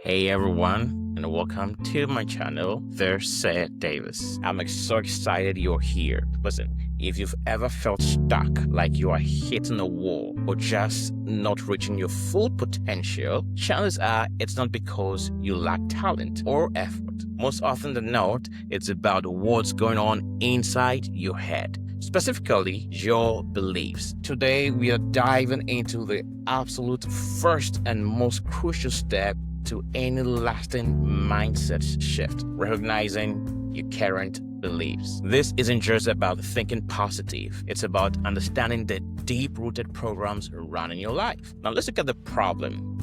Hey everyone, and welcome to my channel, There's Said Davis. I'm so excited you're here. Listen, if you've ever felt stuck, like you are hitting a wall or just not reaching your full potential, chances are it's not because you lack talent or effort. Most often than not, it's about what's going on inside your head. Specifically, your beliefs. Today, we are diving into the absolute first and most crucial step to any lasting mindset shift, recognizing your current beliefs. This isn't just about thinking positive, it's about understanding the deep-rooted programs running your life. Now, let's look at the problem.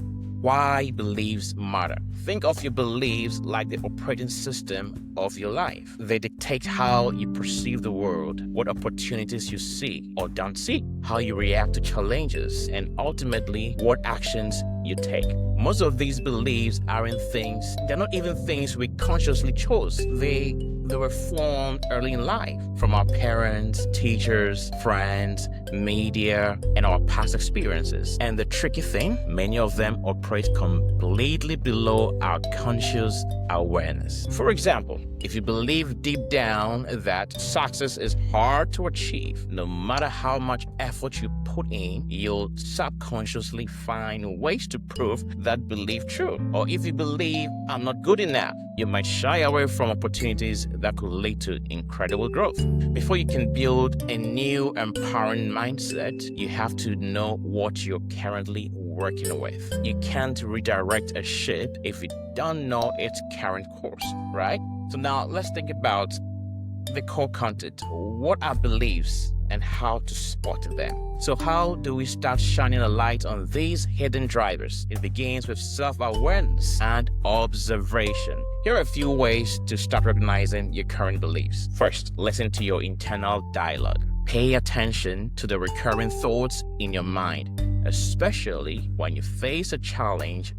Why beliefs matter. Think of your beliefs like the operating system of your life. They dictate how you perceive the world, what opportunities you see or don't see, how you react to challenges, and ultimately what actions you take. Most of these beliefs aren't things, they're not even things we consciously chose. They were formed early in life from our parents, teachers, friends, media, and our past experiences. And the tricky thing, many of them operate completely below our conscious awareness. For example, if you believe deep down that success is hard to achieve, no matter how much effort you put in, you'll subconsciously find ways to prove that belief true. Or if you believe I'm not good enough, you might shy away from opportunities that could lead to incredible growth. Before you can build a new empowering mindset, you have to know what you're currently working with. You can't redirect a ship if you don't know its current course, right? So now let's think about the core content. What are beliefs and how to spot them? So how do we start shining a light on these hidden drivers? It begins with self-awareness and observation. Here are a few ways to start recognizing your current beliefs. First, listen to your internal dialogue. Pay attention to the recurring thoughts in your mind, especially when you face a challenge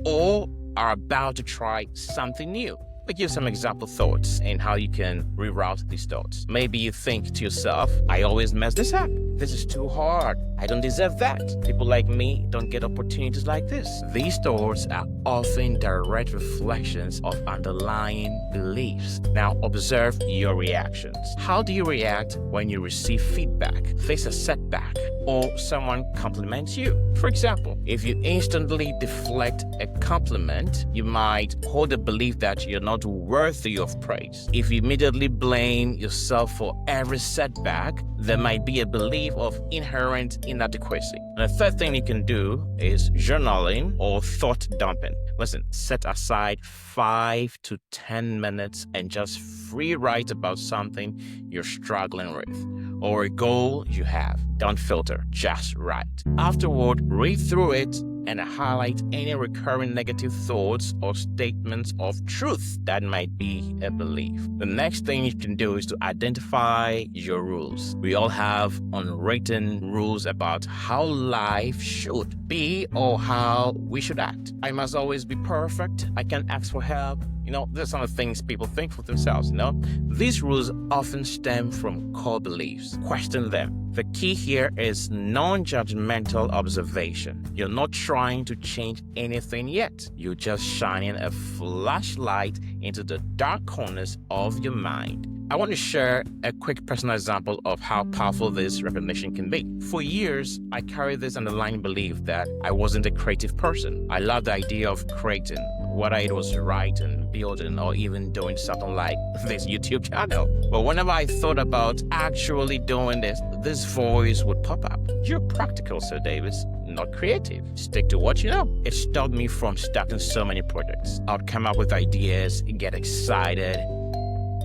or are about to try something new. I'll give some example thoughts and how you can reroute these thoughts. Maybe you think to yourself, I always mess this up. This is too hard. I don't deserve that. People like me don't get opportunities like this. These thoughts are often direct reflections of underlying beliefs. Now observe your reactions. How do you react when you receive feedback, face a setback, or someone compliments you? For example, if you instantly deflect a compliment, you might hold the belief that you're not worthy of praise. If you immediately blame yourself for every setback, there might be a belief of inherent inadequacy. And the third thing you can do is journaling or thought dumping. Listen, set aside 5 to 10 minutes and just free write about something you're struggling with or a goal you have. Don't filter, just write. Afterward, read through it and highlight any recurring negative thoughts or statements of truth that might be a belief. The next thing you can do is to identify your rules. We all have unwritten rules about how life should be or how we should act. I must always be perfect. I can't ask for help. These are some of the things people think for themselves, These rules often stem from core beliefs. Question them. The key here is non-judgmental observation. You're not trying to change anything yet. You're just shining a flashlight into the dark corners of your mind. I want to share a quick personal example of how powerful this recognition can be. For years, I carried this underlying belief that I wasn't a creative person. I loved the idea of creating, whether it was writing, building, or even doing something like this YouTube channel. But whenever I thought about actually doing this voice would pop up. You're practical, Sir Davis, not creative. Stick to what you know. It stopped me from starting so many projects. I'd come up with ideas, get excited,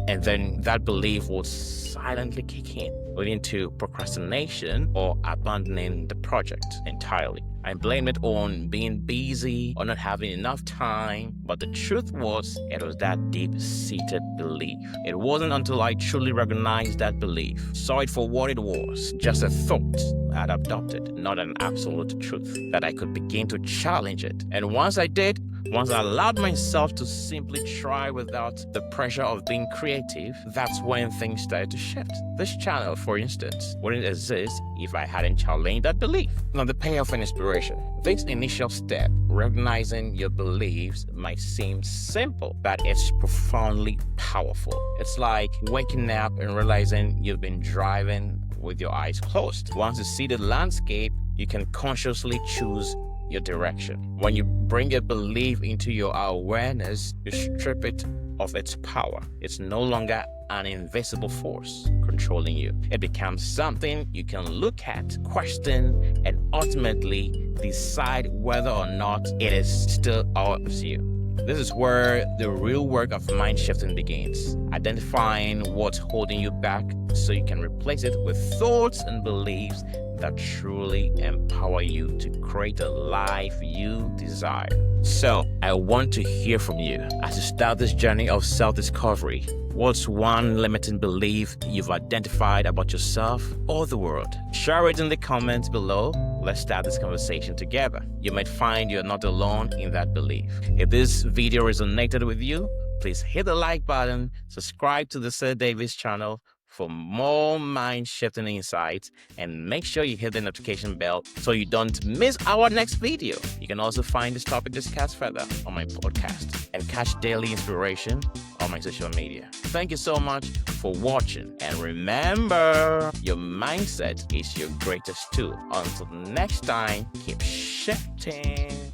and then that belief would silently kick in, leading to procrastination or abandoning the project entirely. I blamed it on being busy or not having enough time, but the truth was, it was that deep-seated belief. It wasn't until I truly recognized that belief, saw it for what it was, just a thought I'd adopted, not an absolute truth, that I could begin to challenge it. And once I did, Once I allowed myself to simply try without the pressure of being creative, that's when things started to shift. This channel, for instance, wouldn't exist if I hadn't challenged that belief. Now, the payoff and inspiration. This initial step, recognizing your beliefs, might seem simple, but it's profoundly powerful. It's like waking up and realizing you've been driving with your eyes closed. Once you see the landscape, you can consciously choose your direction. When you bring a belief into your awareness, you strip it of its power. It's no longer an invisible force controlling you. It becomes something you can look at, question, and ultimately decide whether or not it is still out of you. This is where the real work of mind shifting begins. Identifying what's holding you back so you can replace it with thoughts and beliefs that truly empower you to create a life you desire. So, I want to hear from you as you start this journey of self-discovery. What's one limiting belief you've identified about yourself or the world? Share it in the comments below. Let's start this conversation together. You might find you're not alone in that belief. If this video resonated with you, please hit the like button, subscribe to the Sir Davis channel for more mind-shifting insights, and make sure you hit the notification bell so you don't miss our next video. You can also find this topic discussed further on my podcast and catch daily inspiration on my social media. Thank you so much for watching, and remember, your mindset is your greatest tool. Until next time, keep shifting.